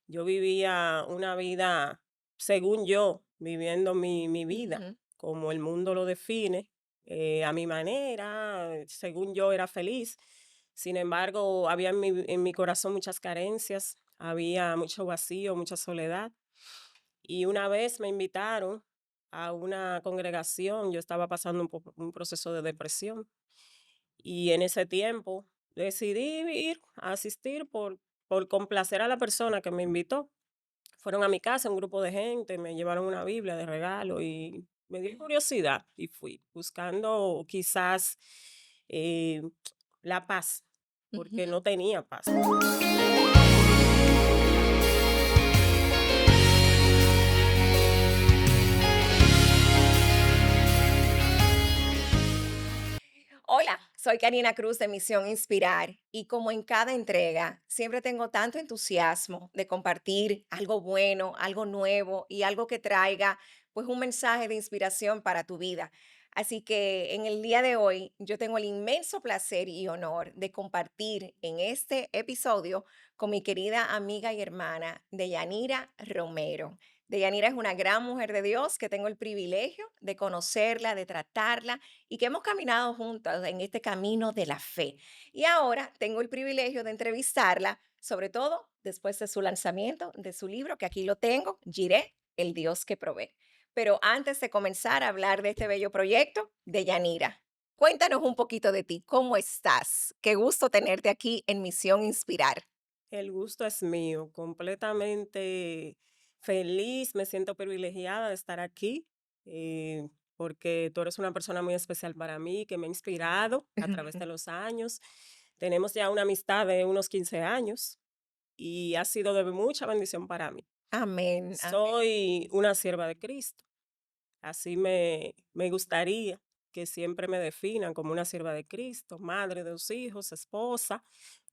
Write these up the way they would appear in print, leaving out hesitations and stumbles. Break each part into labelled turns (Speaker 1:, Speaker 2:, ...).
Speaker 1: Yo vivía una vida, según yo, viviendo mi vida,
Speaker 2: Ujú.
Speaker 1: como el mundo lo define, a mi manera, según yo era feliz. Sin embargo, había en mi corazón muchas carencias, había mucho vacío, mucha soledad. Y una vez me invitaron a una congregación, yo estaba pasando un proceso de depresión y en ese tiempo decidí ir a asistir por complacer a la persona que me invitó. Fueron a mi casa un grupo de gente, me llevaron una Biblia de regalo y me dio curiosidad y fui buscando quizás eh, la paz, porque
Speaker 2: Ujú.
Speaker 1: no tenía paz.
Speaker 2: Hola, soy Karina Cruz de Misión Inspirar y como en cada entrega, siempre tengo tanto entusiasmo de compartir algo bueno, algo nuevo y algo que traiga pues un mensaje de inspiración para tu vida. Así que en el día de hoy yo tengo el inmenso placer y honor de compartir en este episodio con mi querida amiga y hermana Deyanira Romero. Deyanira es una gran mujer de Dios que tengo el privilegio de conocerla, de tratarla y que hemos caminado juntas en este camino de la fe. Y ahora tengo el privilegio de entrevistarla, sobre todo después de su lanzamiento de su libro, que aquí lo tengo, Jiré, el Dios que provee. Pero antes de comenzar a hablar de este bello proyecto, de Yanira, cuéntanos un poquito de ti, ¿cómo estás? Qué gusto tenerte aquí en Misión Inspirar.
Speaker 1: El gusto es mío, completamente feliz, me siento privilegiada de estar aquí, porque tú eres una persona muy especial para mí, que me ha inspirado a través de los años. Tenemos ya una amistad de unos 15 años y ha sido de mucha bendición para mí.
Speaker 2: Amén, amén.
Speaker 1: Soy una sierva de Cristo, así me gustaría que siempre me definan como una sierva de Cristo, madre de 2 hijos, esposa,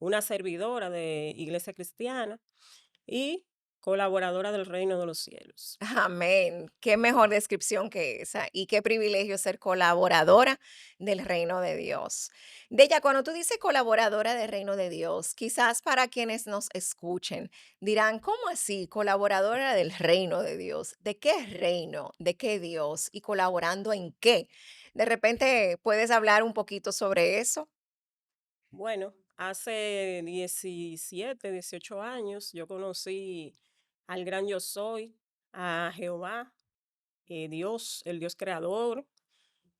Speaker 1: una servidora de iglesia cristiana y colaboradora del reino de los cielos.
Speaker 2: Amén. Qué mejor descripción que esa y qué privilegio ser colaboradora del reino de Dios. De ella, cuando tú dices colaboradora del reino de Dios, quizás para quienes nos escuchen dirán, ¿cómo así? Colaboradora del reino de Dios. ¿De qué reino? ¿De qué Dios? ¿Y colaborando en qué? De repente, ¿puedes hablar un poquito sobre eso?
Speaker 1: Bueno, hace 17, 18 años yo conocí al gran yo soy, a Jehová, Dios, el Dios creador,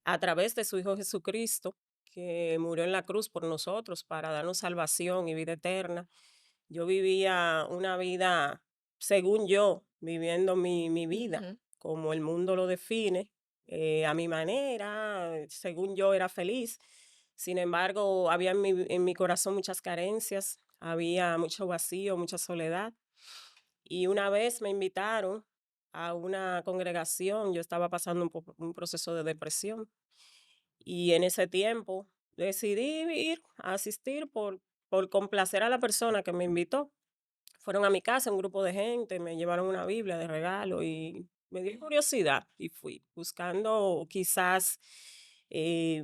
Speaker 1: a través de su Hijo Jesucristo, que murió en la cruz por nosotros para darnos salvación y vida eterna. Yo vivía una vida, según yo, viviendo mi vida,
Speaker 2: Ujú.
Speaker 1: como el mundo lo define, a mi manera, según yo era feliz. Sin embargo, había en mi corazón muchas carencias, había mucho vacío, mucha soledad. Y una vez me invitaron a una congregación, yo estaba pasando un proceso de depresión y en ese tiempo decidí ir a asistir por complacer a la persona que me invitó. Fueron a mi casa un grupo de gente, me llevaron una Biblia de regalo y me dio curiosidad y fui buscando quizás eh,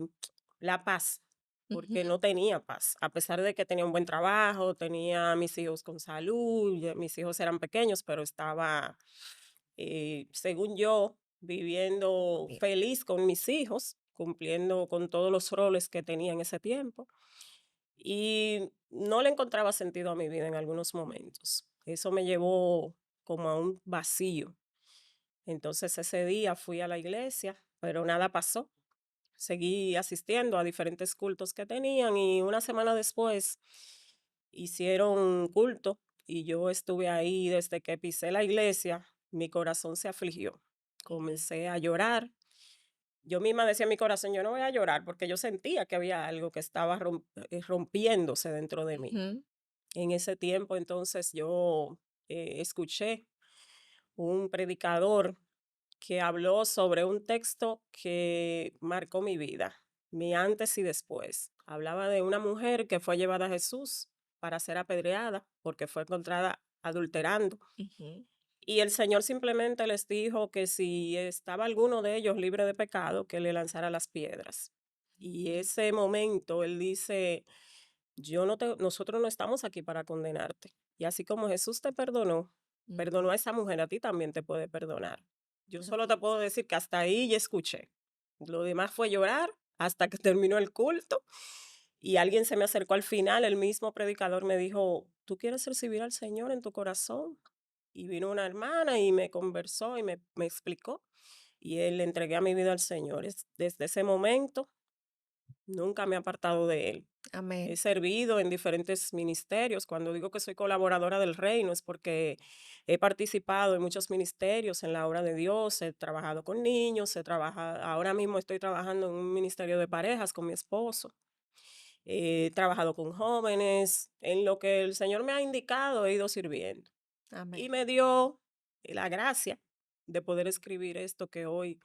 Speaker 1: la paz, porque
Speaker 2: Ujú.
Speaker 1: no tenía paz, a pesar de que tenía un buen trabajo, tenía a mis hijos con salud, ya mis hijos eran pequeños, pero estaba, según yo, viviendo
Speaker 2: Bien.
Speaker 1: feliz con mis hijos, cumpliendo con todos los roles que tenía en ese tiempo y no le encontraba sentido a mi vida en algunos momentos. Eso me llevó como a un vacío. Entonces ese día fui a la iglesia, pero nada pasó. Seguí asistiendo a diferentes cultos que tenían y una semana después hicieron culto y yo estuve ahí desde que pisé la iglesia, mi corazón se afligió. Comencé a llorar. Yo misma decía en mi corazón, yo no voy a llorar porque yo sentía que había algo que estaba rompiéndose dentro de mí.
Speaker 2: Ujú.
Speaker 1: En ese tiempo, entonces, yo escuché un predicador que habló sobre un texto que marcó mi vida, mi antes y después. Hablaba de una mujer que fue llevada a Jesús para ser apedreada porque fue encontrada adulterando.
Speaker 2: Ujú.
Speaker 1: Y el Señor simplemente les dijo que si estaba alguno de ellos libre de pecado, que le lanzara las piedras. Y ese momento Él dice, nosotros no estamos aquí para condenarte. Y así como Jesús te perdonó,
Speaker 2: Ujú.
Speaker 1: perdonó a esa mujer, a ti también te puede perdonar. Yo
Speaker 2: No,
Speaker 1: solo te puedo decir que hasta ahí ya escuché. Lo demás fue llorar hasta que terminó el culto y alguien se me acercó al final, el mismo predicador me dijo, ¿tú quieres recibir al Señor en tu corazón? Y vino una hermana y me conversó y me explicó y él le entregué a mi vida al Señor. Desde ese momento nunca me he apartado de él. He
Speaker 2: amén,
Speaker 1: servido en diferentes ministerios. Cuando digo que soy colaboradora del reino es porque he participado en muchos ministerios en la obra de Dios, he trabajado con niños, ahora mismo estoy trabajando en un ministerio de parejas con mi esposo, he trabajado con jóvenes, en lo que el Señor me ha indicado he ido sirviendo y
Speaker 2: amén.
Speaker 1: me dio la gracia de poder escribir esto que hoy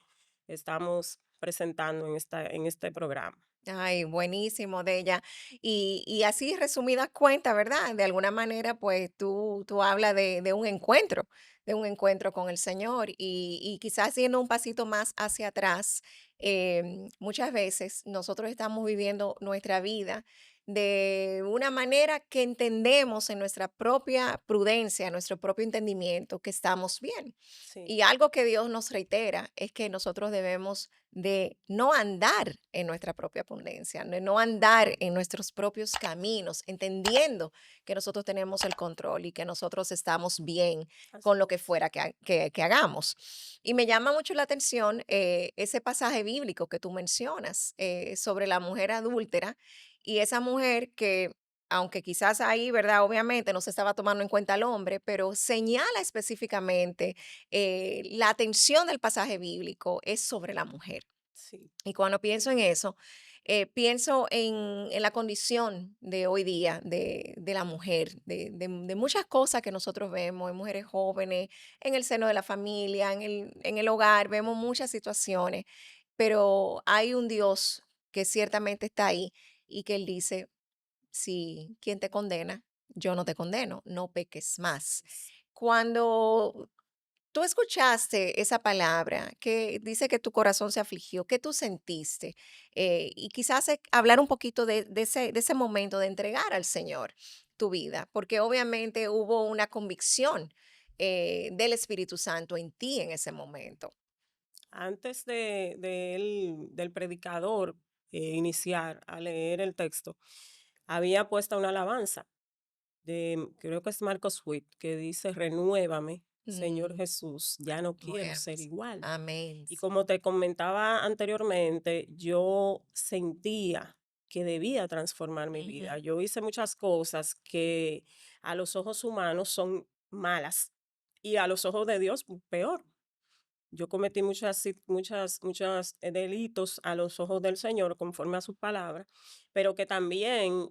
Speaker 1: estamos presentando en este programa.
Speaker 2: Ay, buenísimo de ella. Y así resumidas cuentas, ¿verdad? De alguna manera, pues tú hablas de un encuentro con el Señor y quizás yendo un pasito más hacia atrás, muchas veces nosotros estamos viviendo nuestra vida de una manera que entendemos en nuestra propia prudencia, nuestro propio entendimiento, que estamos bien.
Speaker 1: Sí,
Speaker 2: Y algo que Dios nos reitera es que nosotros debemos de no andar en nuestra propia prudencia, de no andar en nuestros propios caminos, entendiendo que nosotros tenemos el control y que nosotros estamos bien con
Speaker 1: así
Speaker 2: lo que
Speaker 1: es.
Speaker 2: fuera que hagamos. Y me llama mucho la atención ese pasaje bíblico que tú mencionas sobre la mujer adúltera y esa mujer que aunque quizás ahí, ¿verdad? Obviamente no se estaba tomando en cuenta al hombre, pero señala específicamente la atención del pasaje bíblico es sobre la mujer.
Speaker 1: Sí,
Speaker 2: Y cuando pienso en eso, pienso en la condición de hoy día de la mujer, de muchas cosas que nosotros vemos en mujeres jóvenes, en el seno de la familia, en el hogar, vemos muchas situaciones, pero hay un Dios que ciertamente está ahí y que Él dice, si quien te condena, yo no te condeno, no peques
Speaker 1: así
Speaker 2: más.
Speaker 1: es.
Speaker 2: Cuando tú escuchaste esa palabra que dice que tu corazón se afligió, ¿qué tú sentiste? Y quizás hablar un poquito de ese momento de entregar al Señor tu vida, porque obviamente hubo una convicción del Espíritu Santo en ti en ese momento.
Speaker 1: Antes del predicador iniciar a leer el texto, había puesto una alabanza creo que es Marcos Witt, que dice, renuévame, Señor
Speaker 2: Mm,
Speaker 1: Jesús, ya no quiero ser
Speaker 2: nuevas.
Speaker 1: igual.
Speaker 2: Amén.
Speaker 1: Y como te comentaba anteriormente, yo sentía que debía transformar mi vida.
Speaker 2: Ujú,
Speaker 1: Yo hice muchas cosas que a los ojos humanos son malas y a los ojos de Dios peor. Yo cometí muchas delitos a los ojos del Señor conforme a sus palabras, pero que también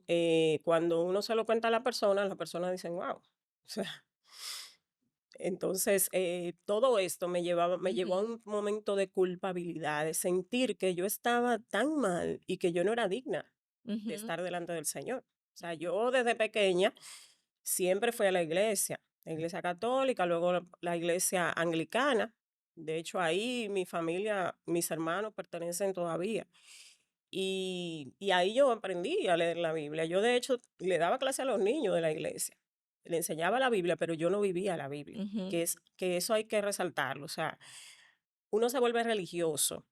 Speaker 1: cuando uno se lo cuenta a la persona dice, wow. O sea, entonces todo esto me llevó a
Speaker 2: ujú,
Speaker 1: un momento de culpabilidad, de sentir que yo estaba tan mal y que yo no era digna de
Speaker 2: ujú,
Speaker 1: estar delante del Señor. O sea, yo desde pequeña siempre fui a la iglesia católica, luego la iglesia anglicana. De hecho, ahí mi familia, mis hermanos pertenecen todavía. Y ahí yo aprendí a leer la Biblia. Yo, de hecho, le daba clase a los niños de la iglesia. Le enseñaba la Biblia, pero yo no vivía la Biblia,
Speaker 2: ujú,
Speaker 1: que eso hay que resaltarlo. O sea, uno se vuelve religioso,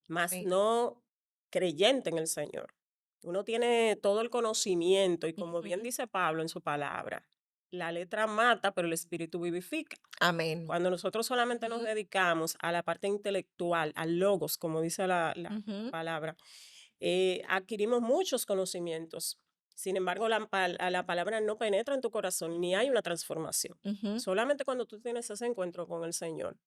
Speaker 1: más
Speaker 2: sí,
Speaker 1: no creyente en el Señor. Uno tiene todo el conocimiento y como bien
Speaker 2: ujú,
Speaker 1: dice Pablo en su palabra, la letra mata, pero el espíritu vivifica.
Speaker 2: amén.
Speaker 1: Cuando nosotros solamente nos
Speaker 2: Ujú,
Speaker 1: dedicamos a la parte intelectual, al logos, como dice la
Speaker 2: ujú,
Speaker 1: palabra, adquirimos muchos conocimientos. Sin embargo, la palabra no penetra en tu corazón ni hay una transformación.
Speaker 2: ujú,
Speaker 1: Solamente cuando tú tienes ese encuentro con el Señor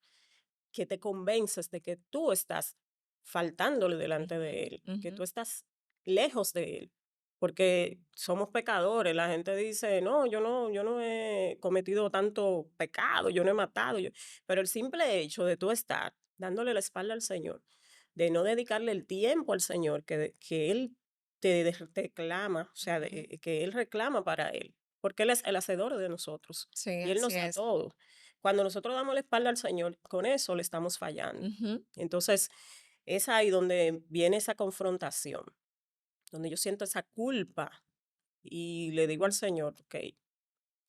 Speaker 1: que te convences de que tú estás faltándole delante
Speaker 2: ujú,
Speaker 1: de Él, que
Speaker 2: ujú,
Speaker 1: tú estás lejos de Él, porque somos pecadores. La gente dice, no, yo no he cometido tanto pecado, yo no he matado, pero el simple hecho de tú estar dándole la espalda al Señor, de no dedicarle el tiempo al Señor, que Él te clama, o sea,
Speaker 2: ujú.
Speaker 1: que Él reclama para Él, porque Él es el hacedor de nosotros
Speaker 2: Sí,
Speaker 1: y Él
Speaker 2: así
Speaker 1: nos da
Speaker 2: es.
Speaker 1: todo. Cuando nosotros damos la espalda al Señor, con eso le estamos fallando.
Speaker 2: Ujú,
Speaker 1: Entonces, es ahí donde viene esa confrontación, donde yo siento esa culpa y le digo al Señor, ok,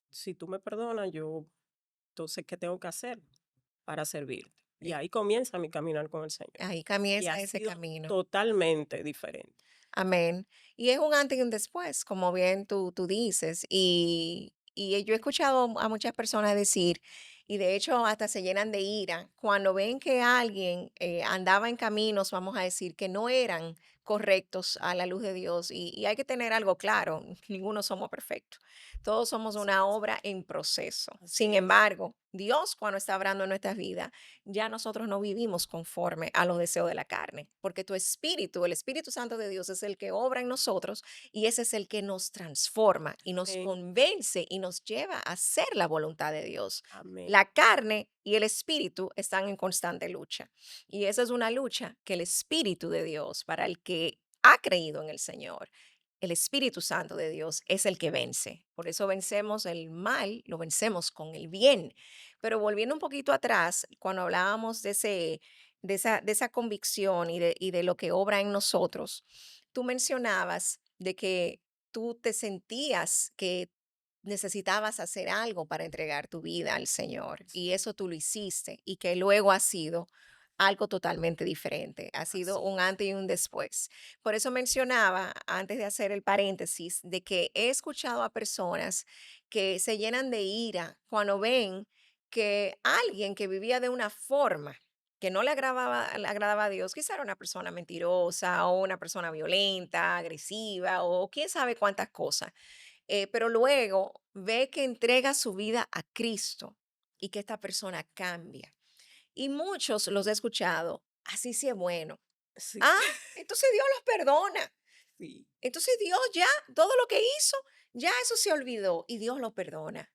Speaker 1: si tú me perdonas, yo, entonces, ¿qué tengo que hacer para servirte? Y
Speaker 2: Eh,
Speaker 1: ahí comienza mi caminar con el Señor.
Speaker 2: Ahí
Speaker 1: Y ha
Speaker 2: comienza ese
Speaker 1: sido
Speaker 2: camino.
Speaker 1: totalmente diferente.
Speaker 2: Amén. Y es un antes y un después, como bien tú dices. Y yo he escuchado a muchas personas decir, y de hecho hasta se llenan de ira, cuando ven que alguien andaba en caminos, vamos a decir, que no eran correctos a la luz de Dios. Y hay que tener algo claro, ninguno somos perfectos. Todos somos
Speaker 1: Así
Speaker 2: una
Speaker 1: es,
Speaker 2: obra en proceso.
Speaker 1: así
Speaker 2: Sin
Speaker 1: es.
Speaker 2: embargo, Dios cuando está obrando en nuestras vidas, ya nosotros no vivimos conforme a los deseos de la carne, porque tu espíritu, el Espíritu Santo de Dios es el que obra en nosotros y ese es el que nos transforma y nos
Speaker 1: Amén,
Speaker 2: convence y nos lleva a hacer la voluntad de Dios.
Speaker 1: amén.
Speaker 2: La carne y el espíritu están en constante lucha y esa es una lucha que el Espíritu de Dios, para el que ha creído en el Señor, el Espíritu Santo de Dios es el que vence. Por eso vencemos el mal, lo vencemos con el bien. Pero volviendo un poquito atrás, cuando hablábamos de esa convicción y de lo que obra en nosotros, tú mencionabas de que tú te sentías que necesitabas hacer algo para entregar tu vida al Señor y eso tú lo hiciste y que luego ha sido algo totalmente diferente, ha sido
Speaker 1: Así
Speaker 2: un
Speaker 1: es.
Speaker 2: antes y un después. Por eso mencionaba, antes de hacer el paréntesis, de que he escuchado a personas que se llenan de ira cuando ven que alguien que vivía de una forma que no le agradaba a Dios, quizá era una persona mentirosa o una persona violenta, agresiva o quién sabe cuántas cosas, pero luego ve que entrega su vida a Cristo y que esta persona cambia. Y muchos los he escuchado, así sí es bueno.
Speaker 1: Sí,
Speaker 2: Ah, entonces Dios los perdona.
Speaker 1: sí,
Speaker 2: Entonces Dios ya, todo lo que hizo, ya eso se olvidó y Dios lo perdona.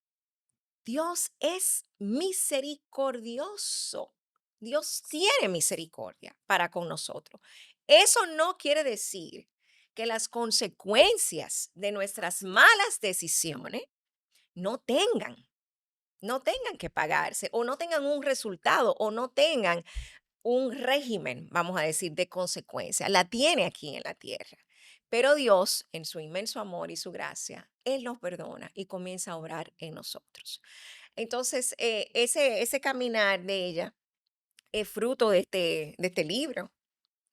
Speaker 2: Dios es misericordioso. Dios tiene misericordia para con nosotros. Eso no quiere decir que las consecuencias de nuestras
Speaker 1: así es.
Speaker 2: malas decisiones no tengan que pagarse o no tengan un resultado o no tengan un régimen, vamos a decir, de consecuencia. La tiene aquí en la tierra. Pero Dios, en su inmenso amor y su gracia, Él nos perdona y comienza a obrar en nosotros. Entonces, ese caminar de ella es fruto de este libro,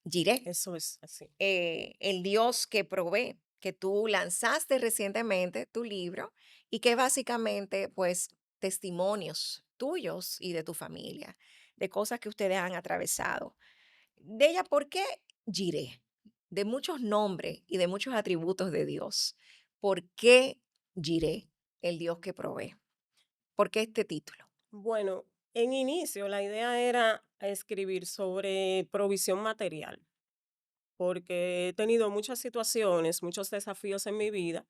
Speaker 2: Jiré,
Speaker 1: Eso es así.
Speaker 2: el Dios que provee, que tú lanzaste recientemente tu libro y que básicamente, pues, testimonios tuyos y de tu familia, de cosas que ustedes han atravesado. De ella, ¿por qué Jiré? De muchos nombres y de muchos atributos de Dios. ¿Por qué Jiré, el Dios que provee? ¿Por qué este título?
Speaker 1: Bueno, en inicio la idea era escribir sobre provisión material, porque he tenido muchas situaciones, muchos desafíos en mi vida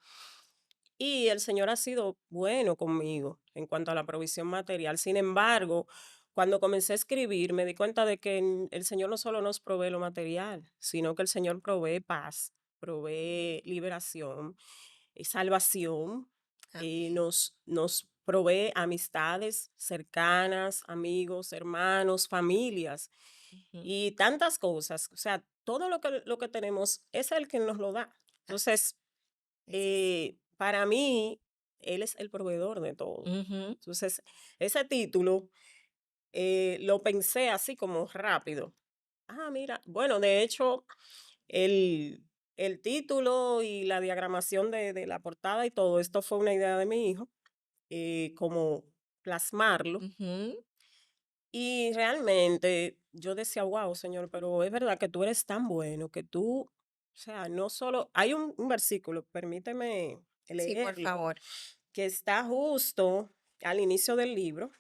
Speaker 1: y el Señor ha sido bueno conmigo en cuanto a la provisión material. Sin embargo, cuando comencé a escribir, me di cuenta de que el Señor no solo nos provee lo material, sino que el Señor provee paz, provee liberación, salvación,
Speaker 2: Amén.
Speaker 1: nos provee amistades cercanas, amigos, hermanos, familias
Speaker 2: Ujú.
Speaker 1: y tantas cosas. O sea, todo lo que tenemos es el que nos lo da.
Speaker 2: Así
Speaker 1: Entonces,
Speaker 2: es así.
Speaker 1: para mí, Él es el proveedor de todo.
Speaker 2: Ujú.
Speaker 1: Entonces, ese título lo pensé así como rápido. Ah, mira, bueno, de hecho, el, el título y la diagramación de la portada y todo esto fue una idea de mi hijo, como plasmarlo.
Speaker 2: Ujú.
Speaker 1: Y realmente yo decía, wow, Señor, pero es verdad que tú eres tan bueno, que tú, o sea, no solo, hay un versículo, permíteme
Speaker 2: Sí, por
Speaker 1: leerlo,
Speaker 2: favor.
Speaker 1: que está justo al inicio del libro.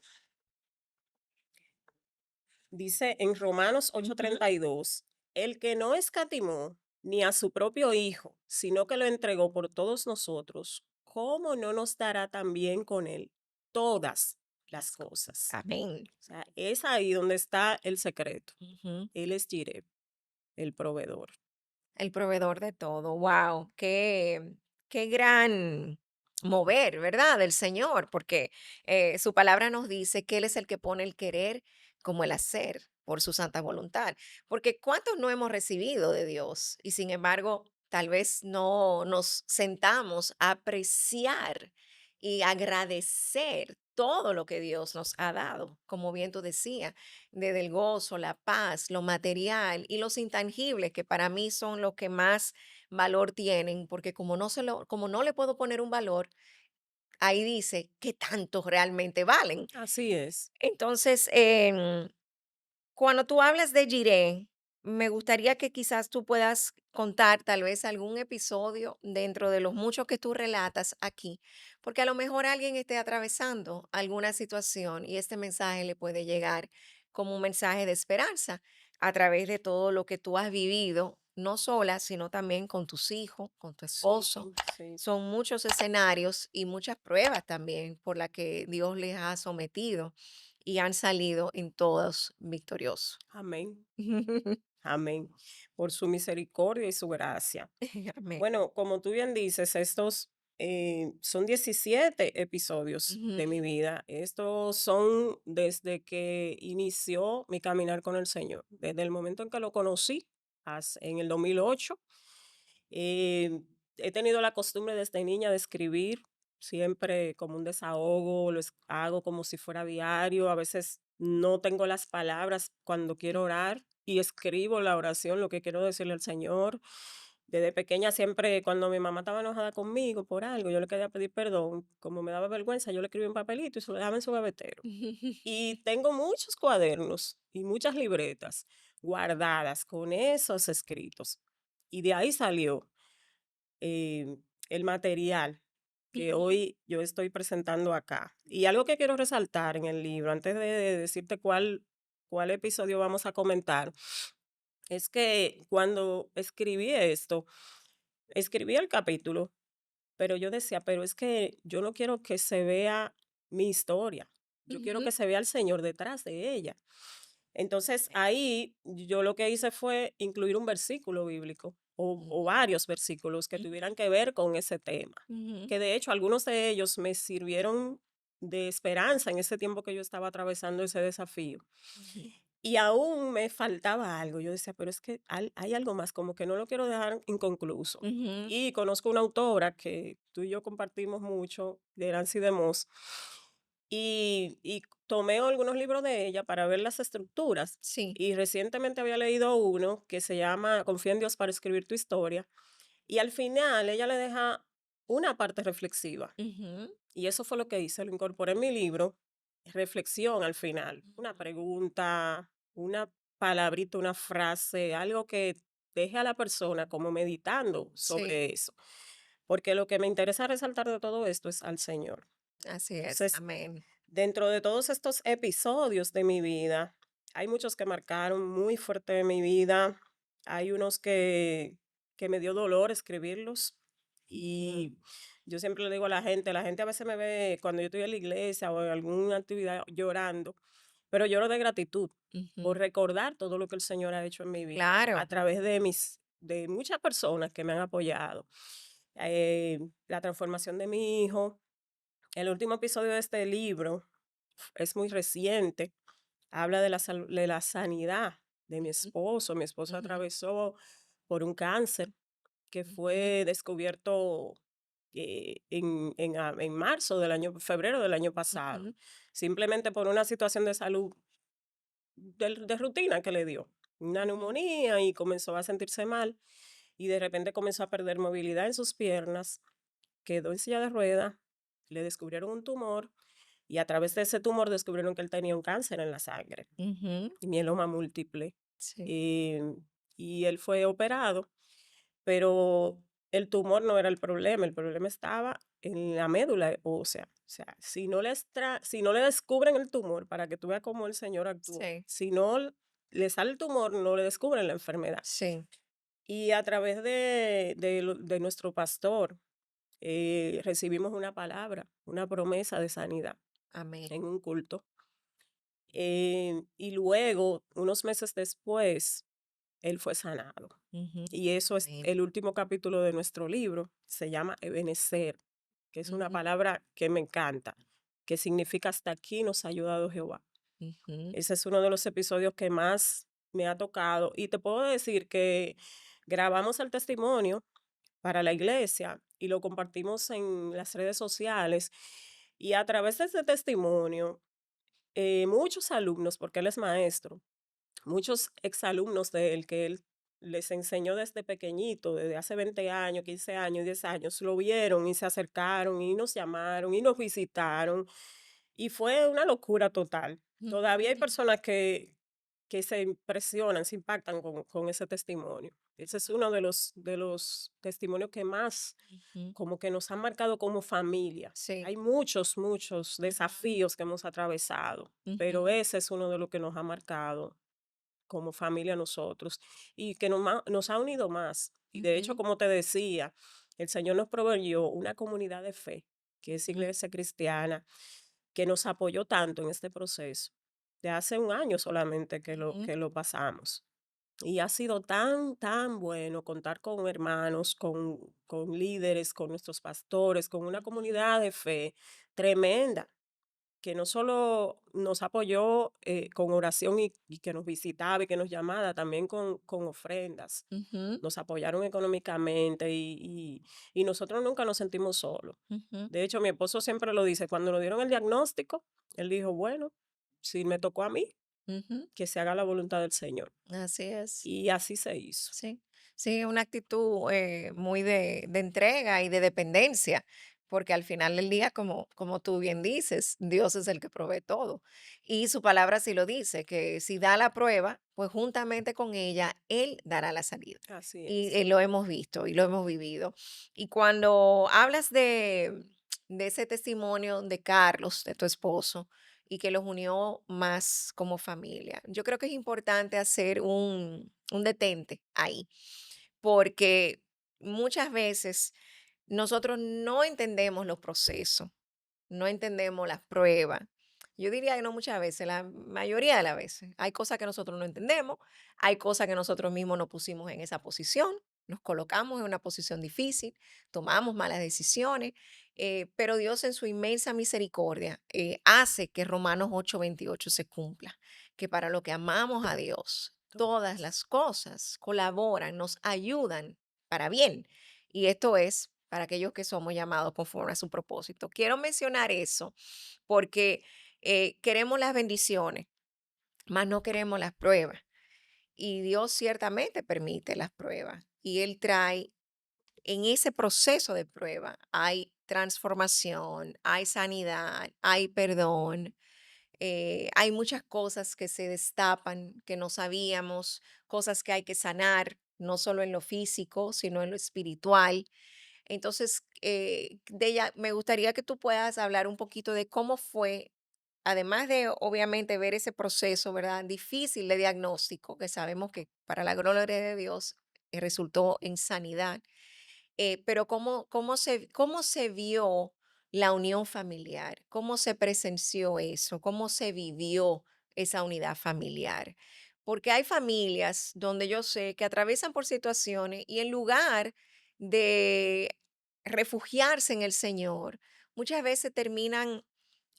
Speaker 1: Dice en Romanos
Speaker 2: Ujú.
Speaker 1: 8:32, el que no escatimó ni a su propio Hijo, sino que lo entregó por todos nosotros, ¿cómo no nos dará también con él todas las
Speaker 2: Las cosas.
Speaker 1: cosas?
Speaker 2: Amén.
Speaker 1: O sea, es ahí donde está el secreto.
Speaker 2: Ujú.
Speaker 1: Él es Jireh, el proveedor.
Speaker 2: El proveedor de todo. Wow, qué gran mover, ¿verdad? Del Señor, porque su palabra nos dice que Él es el que pone el querer como el hacer por su santa voluntad. Porque ¿cuántos no hemos recibido de Dios? Y sin embargo, tal vez no nos sentamos a apreciar y agradecer todo lo que Dios nos ha dado, como bien tú decías, desde el gozo, la paz, lo material y los intangibles, que para mí son los que más valor tienen, porque como no le puedo poner un valor, ahí dice qué tanto realmente valen.
Speaker 1: Así es.
Speaker 2: Entonces, cuando tú hablas de Jiré, me gustaría que quizás tú puedas contar tal vez algún episodio dentro de los muchos que tú relatas aquí, porque a lo mejor alguien esté atravesando alguna situación y este mensaje le puede llegar como un mensaje de esperanza a través de todo lo que tú has vivido, no sola, sino también con tus hijos, con tu
Speaker 1: Sí,
Speaker 2: esposo.
Speaker 1: sí.
Speaker 2: Son muchos escenarios y muchas pruebas también por las que Dios les ha sometido y han salido en todos victoriosos.
Speaker 1: Amén. Amén. Por su misericordia y su gracia.
Speaker 2: Amén.
Speaker 1: Bueno, como tú bien dices, estos son 17 episodios
Speaker 2: Ujú,
Speaker 1: de mi vida. Estos son desde que inició mi caminar con el Señor, desde el momento en que lo conocí, en el 2008. eh, He tenido la costumbre desde niña de escribir, siempre como un desahogo, hago como si fuera diario. A veces no tengo las palabras cuando quiero orar y escribo la oración, lo que quiero decirle al Señor. Desde pequeña siempre, cuando mi mamá estaba enojada conmigo por algo, yo le quería pedir perdón. Como me daba vergüenza, yo le escribí un papelito y se lo dejaba en su gavetero. Y tengo muchos cuadernos y muchas libretas guardadas con esos escritos. Y de ahí salió eh, el material que
Speaker 2: ujú,
Speaker 1: hoy yo estoy presentando acá. Y algo que quiero resaltar en el libro, antes de decirte cuál episodio vamos a comentar, es que cuando escribí esto, escribí el capítulo, pero yo decía, pero es que yo no quiero que se vea mi historia, yo quiero
Speaker 2: ujú.
Speaker 1: que se vea el Señor detrás de ella. Entonces ahí yo lo que hice fue incluir un versículo bíblico o varios versículos que tuvieran que ver con ese tema,
Speaker 2: Ujú,
Speaker 1: que de hecho algunos de ellos me sirvieron de esperanza en ese tiempo que yo estaba atravesando ese desafío.
Speaker 2: ujú,
Speaker 1: Y aún me faltaba algo. Yo decía, pero es que hay algo más, como que no lo quiero dejar inconcluso.
Speaker 2: ujú,
Speaker 1: Y conozco una autora que tú y yo compartimos mucho, de Nancy DeMoss, y tomé algunos libros de ella para ver las estructuras.
Speaker 2: sí.
Speaker 1: Y recientemente había leído uno que se llama Confía en Dios para escribir tu historia. Y al final ella le deja una parte reflexiva.
Speaker 2: Ujú,
Speaker 1: Y eso fue lo que hice, lo incorporé en mi libro, reflexión al final, una
Speaker 2: ujú,
Speaker 1: pregunta, una palabrita, una frase, algo que deje a la persona como meditando
Speaker 2: sí,
Speaker 1: sobre eso. Porque lo que me interesa resaltar de todo esto es al Señor.
Speaker 2: así es.
Speaker 1: Entonces,
Speaker 2: Amén.
Speaker 1: dentro de todos estos episodios de mi vida, hay muchos que marcaron muy fuerte mi vida. Hay unos que me dio dolor escribirlos.
Speaker 2: Ujú,
Speaker 1: Y yo siempre le digo la gente a veces me ve cuando yo estoy en la iglesia o en alguna actividad llorando, pero lloro de gratitud
Speaker 2: ujú.
Speaker 1: por recordar todo lo que el Señor ha hecho en mi vida a
Speaker 2: Claro.
Speaker 1: través de muchas personas que me han apoyado. La transformación de mi hijo, el último episodio de este libro es muy reciente. Habla de la sanidad de mi
Speaker 2: Ujú,
Speaker 1: esposo. Mi esposo
Speaker 2: ujú,
Speaker 1: atravesó por un cáncer que
Speaker 2: ujú,
Speaker 1: fue descubierto en marzo del año, febrero del año pasado,
Speaker 2: ujú,
Speaker 1: simplemente por una situación de salud de rutina que le dio, una
Speaker 2: ujú,
Speaker 1: neumonía y comenzó a sentirse mal y de repente comenzó a perder movilidad en sus piernas, quedó en silla de ruedas, le descubrieron un tumor y a través de ese tumor descubrieron que él tenía un cáncer en la sangre,
Speaker 2: ujú.
Speaker 1: mieloma múltiple.
Speaker 2: Sí.
Speaker 1: em, y él fue operado, pero el tumor no era el problema estaba en la médula ósea. O sea, si no le descubren el tumor, para que tú veas cómo el Señor actuó,
Speaker 2: Sí,
Speaker 1: si no le sale el tumor, no le descubren la enfermedad.
Speaker 2: sí.
Speaker 1: Y a través de nuestro pastor, recibimos una palabra, una promesa de sanidad
Speaker 2: Amén.
Speaker 1: en un culto. Y luego, unos meses después, él fue sanado.
Speaker 2: Ujú.
Speaker 1: Y eso es
Speaker 2: Amén.
Speaker 1: el último capítulo de nuestro libro, se llama Ebenecer, que es una
Speaker 2: Ujú,
Speaker 1: palabra que me encanta, que significa hasta aquí nos ha ayudado Jehová.
Speaker 2: ujú,
Speaker 1: Ese es uno de los episodios que más me ha tocado. Y te puedo decir que grabamos el testimonio para la iglesia y lo compartimos en las redes sociales. Y a través de ese testimonio, muchos alumnos, porque él es maestro, muchos exalumnos de él que él les enseñó desde pequeñito, desde hace 20 años, 15 años, 10 años, lo vieron y se acercaron y nos llamaron y nos visitaron. Y fue una locura total. Todavía hay
Speaker 2: Ujú,
Speaker 1: personas que se impresionan, se impactan con ese testimonio. Ese es uno de los testimonios que más
Speaker 2: ujú.
Speaker 1: como que nos han marcado como familia.
Speaker 2: Sí.
Speaker 1: Hay muchos, muchos
Speaker 2: Ujú,
Speaker 1: desafíos que hemos atravesado, pero
Speaker 2: ujú,
Speaker 1: ese es uno de los que nos ha marcado como familia a nosotros y que nos ha unido más. Y de hecho,
Speaker 2: ujú,
Speaker 1: como te decía, el Señor nos proveyó una comunidad de fe, que es
Speaker 2: ujú,
Speaker 1: Iglesia Cristiana, que nos apoyó tanto en este proceso. De hace un año solamente
Speaker 2: ujú,
Speaker 1: que lo pasamos. Y ha sido tan, tan bueno contar con hermanos, con líderes, con nuestros pastores, con una
Speaker 2: ujú,
Speaker 1: comunidad de fe tremenda que no solo nos apoyó con oración y que nos visitaba y que nos llamaba, también con ofrendas.
Speaker 2: ujú,
Speaker 1: Nos apoyaron económicamente y nosotros nunca nos sentimos solos.
Speaker 2: ujú.
Speaker 1: De hecho, mi esposo siempre lo dice, cuando nos dieron el diagnóstico, él dijo, bueno, si me tocó a mí,
Speaker 2: Ujú,
Speaker 1: que se haga la voluntad del Señor.
Speaker 2: así es.
Speaker 1: Y así se hizo.
Speaker 2: Sí, sí, una actitud muy de entrega y de dependencia, porque al final del día, como tú bien dices, Dios es el que provee todo. Y su palabra sí lo dice, que si da la prueba, pues juntamente con ella, Él dará la salida.
Speaker 1: Así
Speaker 2: Y
Speaker 1: es.
Speaker 2: lo hemos visto y lo hemos vivido. Y cuando hablas de ese testimonio de Carlos, de tu esposo, y que los unió más como familia. Yo creo que es importante hacer un detente ahí, porque muchas veces nosotros no entendemos los procesos, no entendemos las pruebas. Yo diría que no muchas veces, la mayoría de las veces. Hay cosas que nosotros no entendemos, hay cosas que nosotros mismos nos pusimos en esa posición, nos colocamos en una posición difícil, tomamos malas decisiones, pero Dios en su inmensa misericordia hace que Romanos 8:28 se cumpla, que para lo que amamos a Dios, todas
Speaker 1: Todas.
Speaker 2: las cosas colaboran, nos ayudan para bien. Y esto es para aquellos que somos llamados conforme a su propósito. Quiero mencionar eso porque queremos las bendiciones, mas no queremos las pruebas. Y Dios ciertamente permite las pruebas. Y Él trae, en ese proceso de prueba, hay transformación, hay sanidad, hay perdón, hay muchas cosas que se destapan, que no sabíamos, cosas que hay que sanar, no solo en lo físico, sino en lo espiritual. Entonces, de ella, me gustaría que tú puedas hablar un poquito de cómo fue, además de obviamente ver ese proceso, ¿verdad? Difícil de diagnóstico, que sabemos que para la gloria de Dios resultó en sanidad, pero cómo se vio la unión familiar, cómo se presenció eso, cómo se vivió esa unidad familiar. Porque hay familias donde yo sé que atraviesan por situaciones y en lugar de refugiarse en el Señor, muchas veces terminan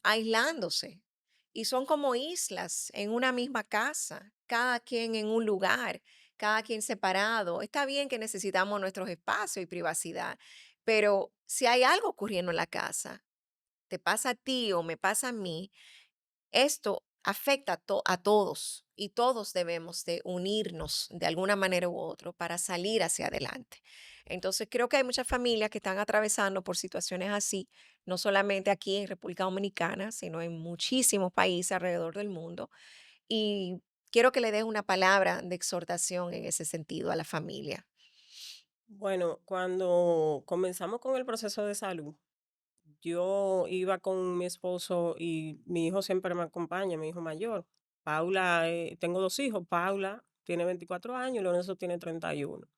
Speaker 2: aislándose y son como islas en una misma casa, cada quien en un lugar, cada quien separado. Está bien que necesitamos nuestros espacios y privacidad, pero si hay algo ocurriendo en la casa, te pasa a ti o me pasa a mí, esto afecta a todos y todos debemos de unirnos de alguna manera u otra para salir hacia adelante. Entonces creo que hay muchas familias que están atravesando por situaciones así, no solamente aquí en República Dominicana, sino en muchísimos países alrededor del mundo. Y quiero que le des una palabra de exhortación en ese sentido a la familia.
Speaker 1: Bueno, cuando comenzamos con el proceso de salud, yo iba con mi esposo y mi hijo siempre me acompaña, mi hijo mayor. Paula, tengo dos hijos, Paula tiene 24 años y Lorenzo tiene 31.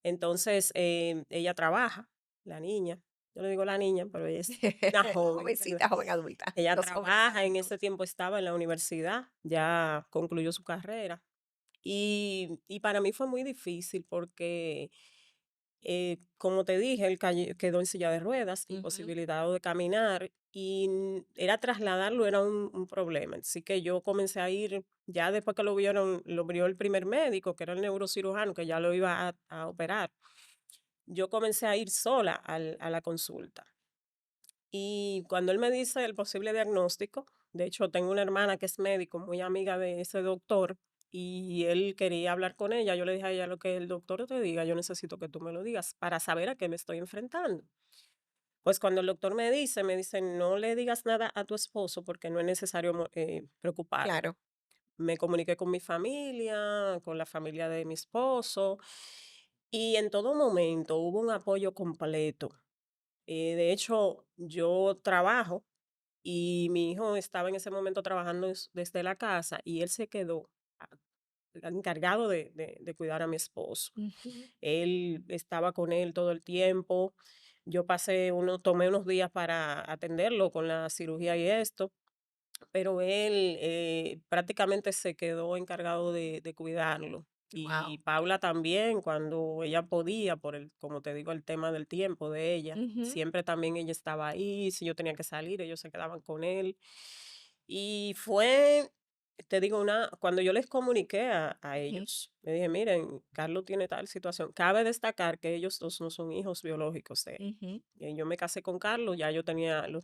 Speaker 1: Entonces, ella trabaja, la niña, yo le digo la niña, pero ella es una joven, pero
Speaker 2: Jovencita, joven adulta,
Speaker 1: ella
Speaker 2: dos jóvenes
Speaker 1: trabaja, en ese
Speaker 2: adultos.
Speaker 1: tiempo estaba en la universidad, ya concluyó su carrera. Y para mí fue muy difícil porque como te dije, él quedó en silla de ruedas,
Speaker 2: Ujú,
Speaker 1: imposibilitado de caminar y era trasladarlo, era un problema. Así que yo comencé a ir, ya después que lo vieron, lo vio el primer médico, que era el neurocirujano, que ya lo iba a operar. yo comencé a ir sola a la consulta. Y cuando él me dice el posible diagnóstico, de hecho tengo una hermana que es médico, muy amiga de ese doctor, y él quería hablar con ella. Yo le dije a ella: lo que el doctor te diga, yo necesito que tú me lo digas para saber a qué me estoy enfrentando. Pues cuando el doctor me dice: no le digas nada a tu esposo porque no es necesario preocuparlo.
Speaker 2: Claro.
Speaker 1: Me comuniqué con mi familia, con la familia de mi esposo, y en todo momento hubo un apoyo completo. De hecho, yo trabajo y mi hijo estaba en ese momento trabajando desde la casa y él se quedó a- encargado de cuidar a mi esposo.
Speaker 2: Ujú.
Speaker 1: Él estaba con él todo el tiempo. Yo tomé unos días para atenderlo con la cirugía y esto, pero él, prácticamente se quedó encargado de cuidarlo.
Speaker 2: Wow.
Speaker 1: Y Paula también, cuando ella podía, como te digo, el tema del tiempo de ella,
Speaker 2: Ujú,
Speaker 1: siempre también ella estaba ahí, si yo tenía que salir, ellos se quedaban con él. Y fue, te digo, cuando yo les comuniqué a
Speaker 2: ujú,
Speaker 1: ellos, le dije: miren, Carlos tiene tal situación. Cabe destacar que ellos dos no son hijos biológicos de él.
Speaker 2: ujú,
Speaker 1: Yo me casé con Carlos, ya los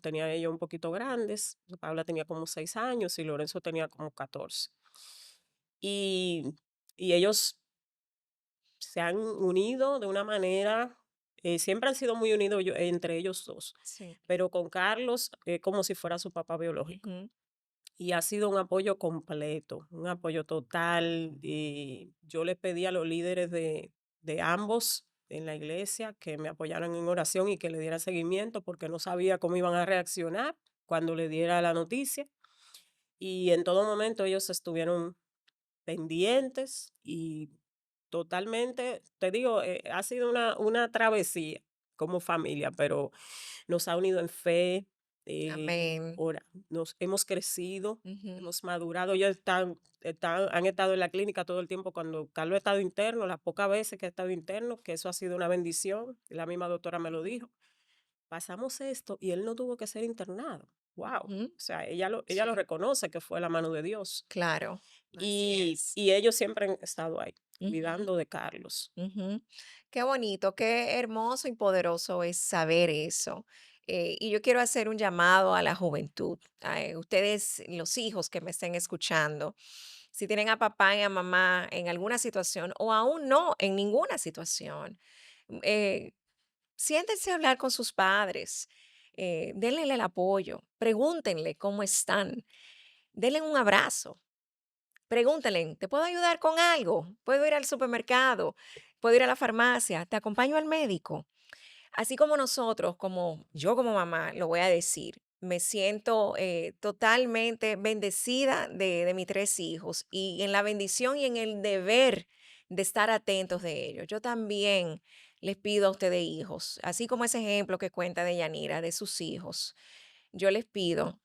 Speaker 1: tenía ellos un poquito grandes. Paula tenía como 6 años y Lorenzo tenía como 14. Y, y ellos se han unido de una manera, siempre han sido muy unidos entre ellos dos,
Speaker 2: sí.
Speaker 1: pero con Carlos como si fuera su papá biológico.
Speaker 2: Ujú,
Speaker 1: Y ha sido un apoyo completo, un apoyo total. Y yo les pedí a los líderes de ambos en la iglesia que me apoyaran en oración y que le diera seguimiento porque no sabía cómo iban a reaccionar cuando le diera la noticia. Y en todo momento ellos estuvieron pendientes y totalmente, te digo, ha sido una travesía como familia, pero nos ha unido en fe,
Speaker 2: amén.
Speaker 1: nos hemos crecido,
Speaker 2: Ujú,
Speaker 1: hemos madurado. Ellos han estado en la clínica todo el tiempo cuando Carlos ha estado interno, las pocas veces que ha estado interno, que eso ha sido una bendición. La misma doctora me lo dijo. Pasamos esto y él no tuvo que ser internado. Wow. O
Speaker 2: ujú,
Speaker 1: sea, ella lo
Speaker 2: sí,
Speaker 1: reconoce que fue la mano de Dios.
Speaker 2: claro, así es.
Speaker 1: Y ellos siempre han estado ahí,
Speaker 2: Ujú,
Speaker 1: cuidando de Carlos.
Speaker 2: ujú. Qué bonito, qué hermoso y poderoso es saber eso. Y yo quiero hacer un llamado a la juventud, a ustedes, los hijos que me estén escuchando. Si tienen a papá y a mamá en alguna situación o aún no en ninguna situación, eh, siéntense a hablar con sus padres, denle el apoyo, pregúntenle cómo están, denle un abrazo, pregúntenle, ¿te puedo ayudar con algo? ¿Puedo ir al supermercado? ¿Puedo ir a la farmacia? ¿Te acompaño al médico? Así como nosotros, como yo como mamá, lo voy a decir, me siento totalmente bendecida de mis tres hijos y en la bendición y en el deber de estar atentos de ellos. Yo también les pido a ustedes hijos, así como ese ejemplo que cuenta de Yanira, de sus hijos, yo les pido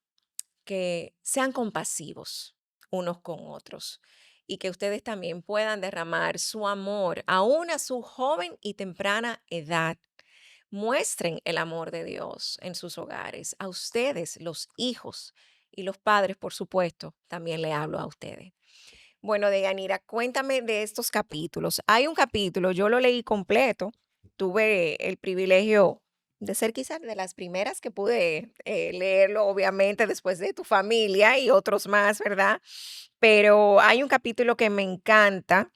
Speaker 2: que sean compasivos unos con otros y que ustedes también puedan derramar su amor aún a su joven y temprana edad. Muestren el amor de Dios en sus hogares, a ustedes, los hijos y los padres, por supuesto, también le hablo a ustedes. Bueno, Deyanira, cuéntame de estos capítulos. Hay un capítulo, yo lo leí completo, tuve el privilegio de ser quizás de las primeras que pude leerlo, obviamente, después de tu familia y otros más, ¿verdad? Pero hay un capítulo que me encanta.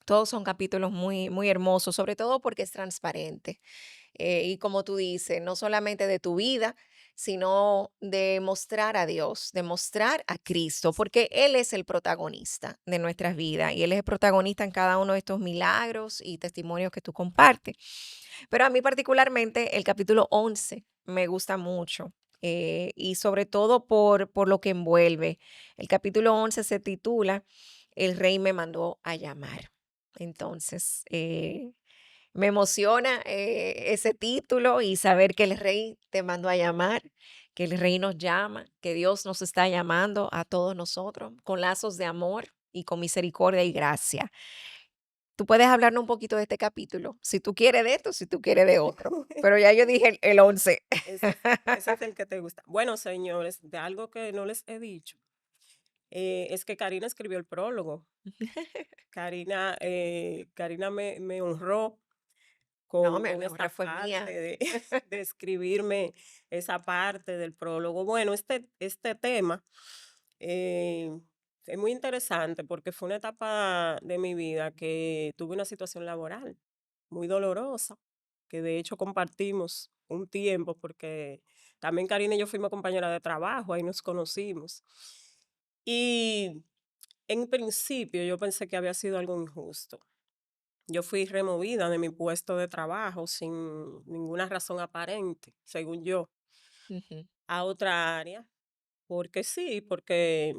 Speaker 2: Todos son capítulos muy, muy hermosos, sobre todo porque es transparente. Y como tú dices, no solamente de tu vida, sino de mostrar a Dios, de mostrar a Cristo, porque Él es el protagonista de nuestras vidas y Él es el protagonista en cada uno de estos milagros y testimonios que tú compartes. Pero a mí particularmente el capítulo 11 me gusta mucho. Y sobre todo por lo que envuelve. El capítulo 11 se titula El rey me mandó a llamar. Entonces, me emociona ese título y saber que el rey te mandó a llamar, que el rey nos llama, que Dios nos está llamando a todos nosotros con lazos de amor y con misericordia y gracia. Tú puedes hablarnos un poquito de este capítulo, si tú quieres de esto, si tú quieres de otro, pero ya yo dije el 11.
Speaker 1: Ese es el que te gusta. Bueno, señores, de algo que no les he dicho, es que Karina escribió el prólogo. Karina me honró
Speaker 2: No,
Speaker 1: con
Speaker 2: ahora
Speaker 1: esta
Speaker 2: fue
Speaker 1: parte
Speaker 2: mía.
Speaker 1: de escribirme esa parte del prólogo. Bueno, este tema eh, es muy interesante porque fue una etapa de mi vida que tuve una situación laboral muy dolorosa, que de hecho compartimos un tiempo porque también Karina y yo fuimos compañeras de trabajo, ahí nos conocimos. Y en principio yo pensé que había sido algo injusto. Yo fui removida de mi puesto de trabajo sin ninguna razón aparente, según yo,
Speaker 2: Ujú,
Speaker 1: a otra área, porque sí, porque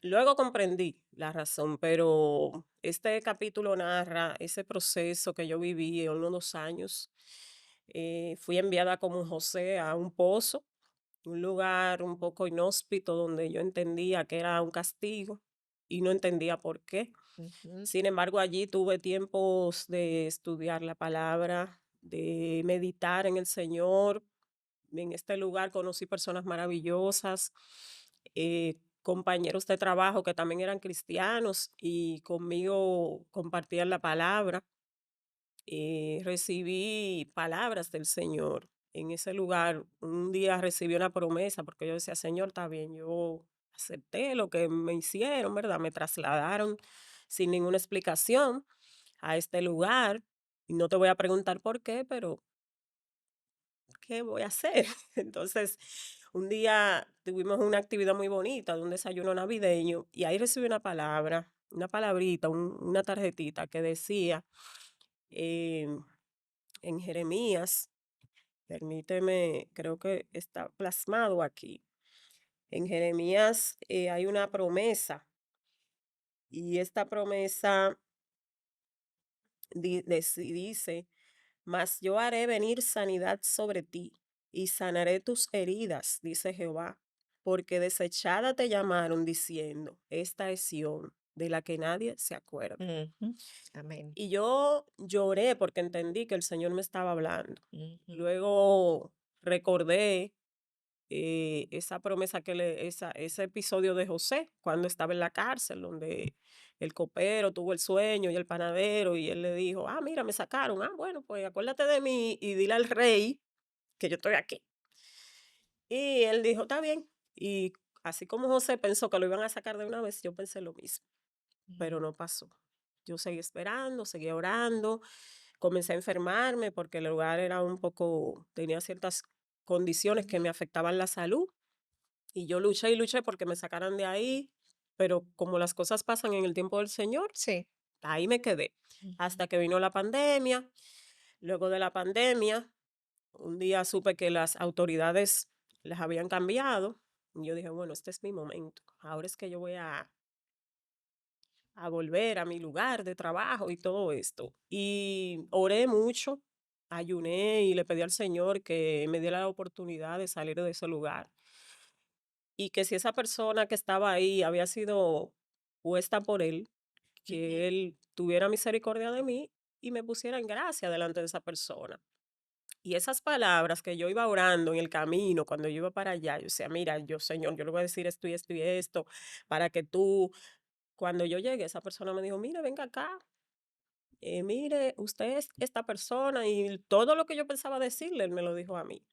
Speaker 1: luego comprendí la razón, pero este capítulo narra ese proceso que yo viví en unos años. Fui enviada como José a un pozo, un lugar un poco inhóspito donde yo entendía que era un castigo y no entendía por qué.
Speaker 2: ujú,
Speaker 1: Sin embargo, allí tuve tiempos de estudiar la palabra, de meditar en el Señor. En este lugar conocí personas maravillosas, compañeros de trabajo que también eran cristianos y conmigo compartían la palabra. Recibí palabras del Señor en ese lugar. Un día recibí una promesa porque yo decía, Señor, está bien, yo acepté lo que me hicieron, ¿verdad? Me trasladaron sin ninguna explicación a este lugar. Y no te voy a preguntar por qué, pero ¿qué voy a hacer? Entonces, un día tuvimos una actividad muy bonita de un desayuno navideño y ahí recibí una palabra, una palabrita, una tarjetita que decía em, en Jeremías, permíteme, creo que está plasmado aquí. En Jeremías hay una promesa y esta promesa dice, mas yo haré venir sanidad sobre ti y sanaré tus heridas, dice Jehová, porque desechada te llamaron diciendo, esta es Sión, de la que nadie se acuerda.
Speaker 2: ujú. Amén.
Speaker 1: Y yo lloré porque entendí que el Señor me estaba hablando.
Speaker 2: Ujú,
Speaker 1: Luego recordé esa promesa ese episodio de José, cuando estaba en la cárcel, donde el copero tuvo el sueño y el panadero, y él le dijo, ah, mira, me sacaron, ah, bueno, pues acuérdate de mí y dile al rey que yo estoy aquí. Y él dijo, está bien. Y así como José pensó que lo iban a sacar de una vez, yo pensé lo mismo, pero
Speaker 2: ujú,
Speaker 1: no pasó. Yo seguí esperando, seguí orando, comencé a enfermarme porque el lugar era un poco, tenía ciertas condiciones que me afectaban la salud. Y yo luché y luché porque me sacaran de ahí, pero como las cosas pasan en el tiempo del Señor,
Speaker 2: sí.
Speaker 1: ahí me quedé.
Speaker 2: Ujú,
Speaker 1: Hasta que vino la pandemia. Luego de la pandemia, un día supe que las autoridades las habían cambiado. Y yo dije, bueno, este es mi momento. Ahora es que yo voy a volver a mi lugar de trabajo y todo esto. Y oré mucho, ayuné y le pedí al Señor que me diera la oportunidad de salir de ese lugar. Y que si esa persona que estaba ahí había sido puesta por él,
Speaker 2: ujú,
Speaker 1: que él tuviera misericordia de mí y me pusiera en gracia delante de esa persona. Y esas palabras que yo iba orando en el camino, cuando yo iba para allá, yo decía, mira, yo Señor, yo le voy a decir esto y esto y esto, para que tú, cuando yo llegué, esa persona me dijo, mire, venga acá, mire, usted es esta persona y todo lo que yo pensaba decirle, él me lo dijo a mí.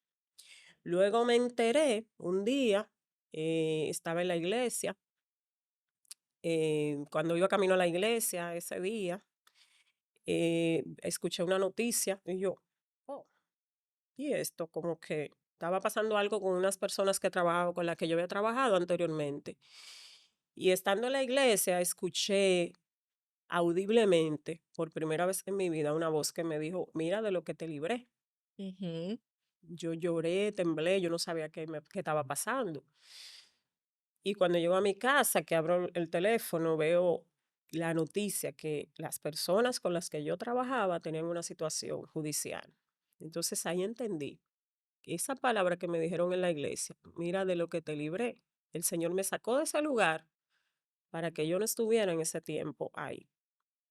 Speaker 1: Luego me enteré un día, estaba en la iglesia. Cuando iba camino a la iglesia ese día, escuché una noticia y yo, oh, ¿y esto? Como que estaba pasando algo con unas personas que trabajo, con las que yo había trabajado anteriormente. Y estando en la iglesia, escuché audiblemente, por primera vez en mi vida, una voz que me dijo, mira de lo que te libré.
Speaker 2: ujú,
Speaker 1: Yo lloré, temblé, yo no sabía qué estaba pasando. Y cuando llego a mi casa, que abro el teléfono, veo la noticia que las personas con las que yo trabajaba tenían una situación judicial. Entonces ahí entendí que esa palabra que me dijeron en la iglesia, mira de lo que te libré, el Señor me sacó de ese lugar para que yo no estuviera en ese tiempo ahí,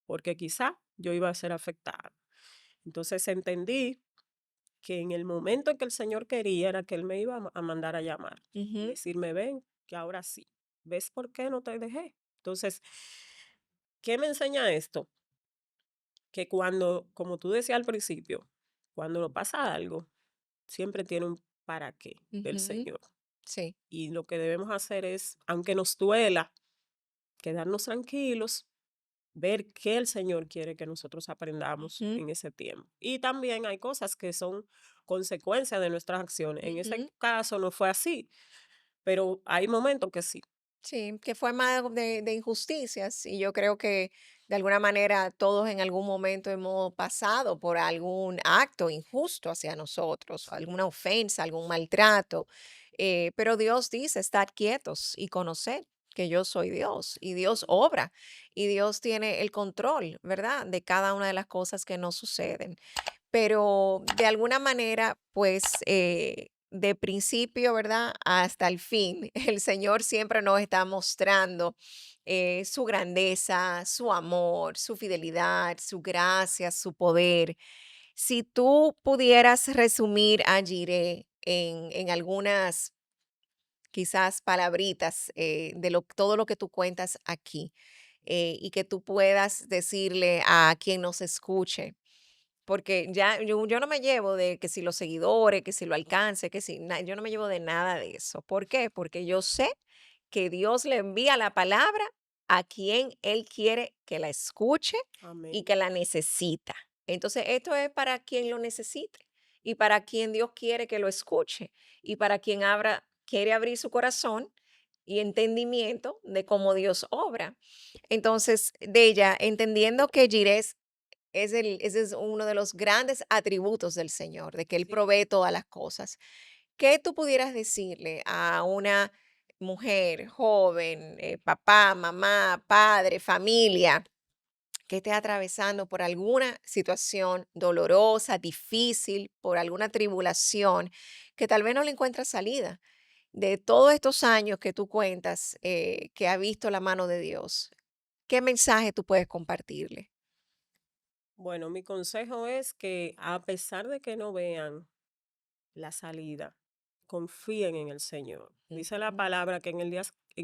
Speaker 1: porque quizá yo iba a ser afectada. Entonces entendí que en el momento en que el Señor quería era que Él me iba a mandar a llamar y
Speaker 2: ujú,
Speaker 1: decirme, ven, que ahora sí. ¿Ves por qué no te dejé? Entonces, ¿qué me enseña esto? Que cuando, como tú decías al principio, cuando nos pasa algo, siempre tiene un para qué del
Speaker 2: Ujú.
Speaker 1: Señor.
Speaker 2: Sí.
Speaker 1: Y lo que debemos hacer es, aunque nos duela, quedarnos tranquilos, ver qué el Señor quiere que nosotros aprendamos
Speaker 2: Ujú,
Speaker 1: en ese tiempo. Y también hay cosas que son consecuencias de nuestras acciones. En ese
Speaker 2: ujú.
Speaker 1: caso no fue así, pero hay momentos que sí.
Speaker 2: Sí, que fue más de injusticias y yo creo que de alguna manera todos en algún momento hemos pasado por algún acto injusto hacia nosotros, alguna ofensa, algún maltrato, pero Dios dice, estar quietos y conocer que yo soy Dios y Dios obra y Dios tiene el control, ¿verdad? De cada una de las cosas que nos suceden. Pero de alguna manera, pues, de principio, ¿verdad? Hasta el fin, el Señor siempre nos está mostrando su grandeza, su amor, su fidelidad, su gracia, su poder. Si tú pudieras resumir a Jireh en algunas, quizás, palabritas de todo lo que tú cuentas aquí, y que tú puedas decirle a quien nos escuche, porque ya yo no me llevo de que si los seguidores, que si lo alcance, que si yo no me llevo de nada de eso. ¿Por qué? Porque yo sé que Dios le envía la palabra a quien Él quiere que la escuche y
Speaker 1: Amén.
Speaker 2: que la necesita. Entonces, esto es para quien lo necesite y para quien Dios quiere que lo escuche y para quien quiere abrir su corazón y entendimiento de cómo Dios obra. Entonces, de ella, entendiendo que Jireh ese es uno de los grandes atributos del Señor, de que Él
Speaker 1: Sí.
Speaker 2: provee todas las cosas. ¿Qué tú pudieras decirle a una mujer joven, papá, mamá, padre, familia, que esté atravesando por alguna situación dolorosa, difícil, por alguna tribulación, que tal vez no le encuentra salida? De todos estos años que tú cuentas, que ha visto la mano de Dios, ¿qué mensaje tú puedes compartirle?
Speaker 1: Bueno, mi consejo es que a pesar de que no vean la salida, confíen en el Señor. Dice la
Speaker 2: Ujú.
Speaker 1: palabra que en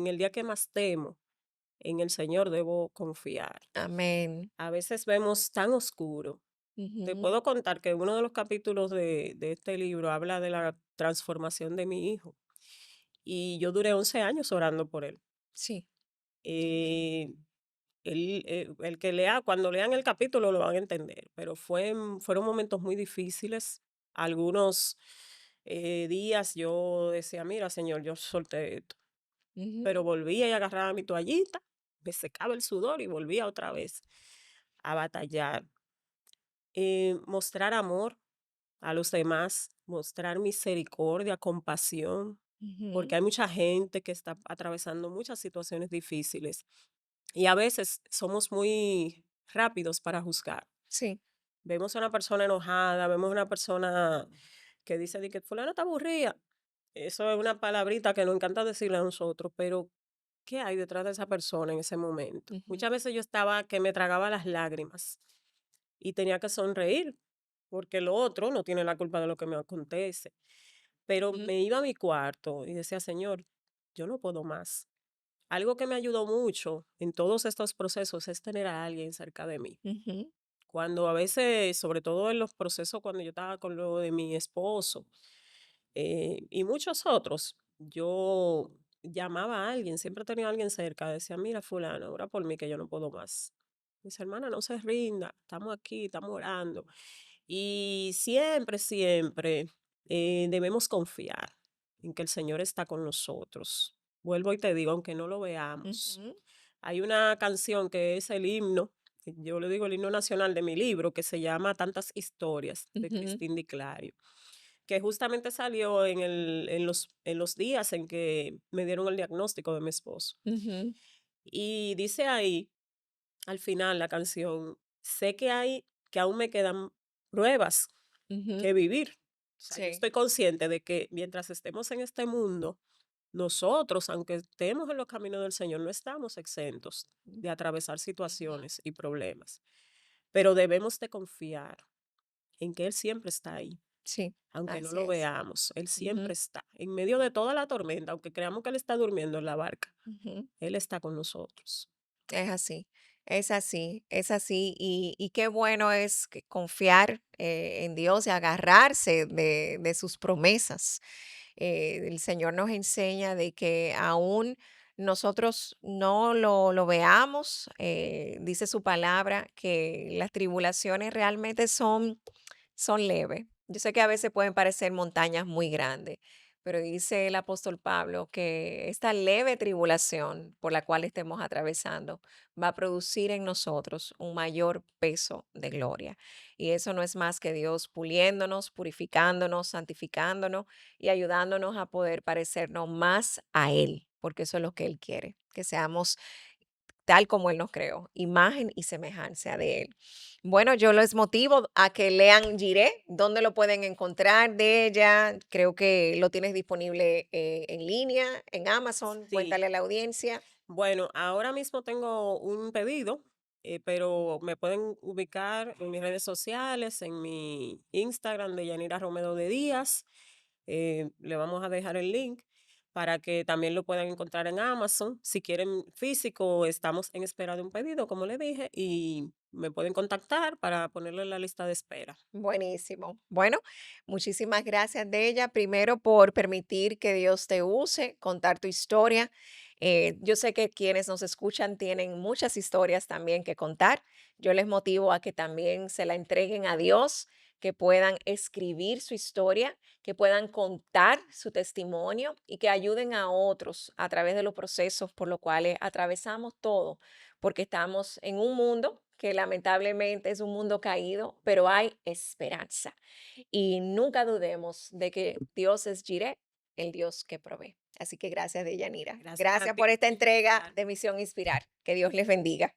Speaker 1: el día que más temo, en el Señor debo confiar.
Speaker 2: Amén.
Speaker 1: A veces vemos tan oscuro. Te
Speaker 2: Ujú.
Speaker 1: puedo contar que uno de los capítulos de este libro habla de la transformación de mi hijo y yo duré 11 años orando por él.
Speaker 2: Sí.
Speaker 1: Eh, el que lea, cuando lean el capítulo lo van a entender, pero fueron momentos muy difíciles. Algunos días yo decía, mira, Señor, yo solté esto,
Speaker 2: Ujú,
Speaker 1: pero volvía y agarraba mi toallita, me secaba el sudor y volvía otra vez a batallar. Mostrar amor a los demás, mostrar misericordia, compasión,
Speaker 2: ujú.
Speaker 1: porque hay mucha gente que está atravesando muchas situaciones difíciles y a veces somos muy rápidos para juzgar.
Speaker 2: Sí.
Speaker 1: Vemos a una persona enojada, vemos a una persona que dice de que fulano está aburrida. Eso es una palabrita que nos encanta decirle a nosotros, pero ¿qué hay detrás de esa persona en ese momento?
Speaker 2: Ujú,
Speaker 1: Muchas veces yo estaba que me tragaba las lágrimas y tenía que sonreír, porque lo otro no tiene la culpa de lo que me acontece. Pero
Speaker 2: ujú,
Speaker 1: me iba a mi cuarto y decía, Señor, yo no puedo más. Algo que me ayudó mucho en todos estos procesos es tener a alguien cerca de mí.
Speaker 2: ujú,
Speaker 1: Cuando a veces, sobre todo en los procesos cuando yo estaba con lo de mi esposo y muchos otros, yo llamaba a alguien, siempre tenía a alguien cerca, decía, mira fulano, ora por mí que yo no puedo más. Dice, hermana, no se rinda, estamos aquí, estamos orando. Y siempre, siempre debemos confiar en que el Señor está con nosotros. Vuelvo y te digo, aunque no lo veamos.
Speaker 2: ujú,
Speaker 1: Hay una canción que es el himno, que yo le digo el himno nacional de mi libro, que se llama Tantas historias, de
Speaker 2: ujú,
Speaker 1: Cristín Di Clario, que justamente salió en los días en que me dieron el diagnóstico de mi esposo.
Speaker 2: ujú,
Speaker 1: Y dice ahí, al final, la canción, sé que aún me quedan pruebas
Speaker 2: ujú.
Speaker 1: que vivir. O sea, yo
Speaker 2: Sí.
Speaker 1: estoy consciente de que mientras estemos en este mundo, nosotros, aunque estemos en los caminos del Señor, no estamos exentos de atravesar situaciones y problemas. Pero debemos de confiar en que Él siempre está ahí,
Speaker 2: Sí,
Speaker 1: aunque no
Speaker 2: así
Speaker 1: lo
Speaker 2: es.
Speaker 1: veamos. Él siempre
Speaker 2: Ujú,
Speaker 1: está. En medio de toda la tormenta, aunque creamos que Él está durmiendo en la barca,
Speaker 2: ujú.
Speaker 1: Él está con nosotros.
Speaker 2: Es así, es así, y qué bueno es confiar en Dios y agarrarse de sus promesas. El Señor nos enseña de que aún nosotros no lo veamos, dice su palabra, que las tribulaciones realmente son leves. Yo sé que a veces pueden parecer montañas muy grandes, pero dice el apóstol Pablo que esta leve tribulación por la cual estemos atravesando va a producir en nosotros un mayor peso de gloria. Y eso no es más que Dios puliéndonos, purificándonos, santificándonos y ayudándonos a poder parecernos más a Él, porque eso es lo que Él quiere, que seamos tal como Él nos creó, imagen y semejanza de Él. Bueno, yo les motivo a que lean Jiré, dónde lo pueden encontrar de ella. Creo que lo tienes disponible en línea, en Amazon.
Speaker 1: Sí.
Speaker 2: Cuéntale a la audiencia.
Speaker 1: Bueno, ahora mismo tengo un pedido, pero me pueden ubicar en mis redes sociales, en mi Instagram de Yanira Romero de Díaz. Le vamos a dejar el link para que también lo puedan encontrar en Amazon. Si quieren físico, estamos en espera de un pedido, como le dije, y me pueden contactar para ponerlo en la lista de espera.
Speaker 2: Buenísimo. Bueno, muchísimas gracias de ella. Primero por permitir que Dios te use, contar tu historia. Yo sé que quienes nos escuchan tienen muchas historias también que contar. Yo les motivo a que también se la entreguen a Dios, que puedan escribir su historia, que puedan contar su testimonio y que ayuden a otros a través de los procesos por los cuales atravesamos todo, porque estamos en un mundo que lamentablemente es un mundo caído, pero hay esperanza. Y nunca dudemos de que Dios es Jireh, el Dios que provee. Así que gracias, Deyanira.
Speaker 1: Gracias a
Speaker 2: Gracias
Speaker 1: ti
Speaker 2: por esta
Speaker 1: por
Speaker 2: entrega
Speaker 1: invitarme.
Speaker 2: de Misión Inspirar. Que Dios les bendiga.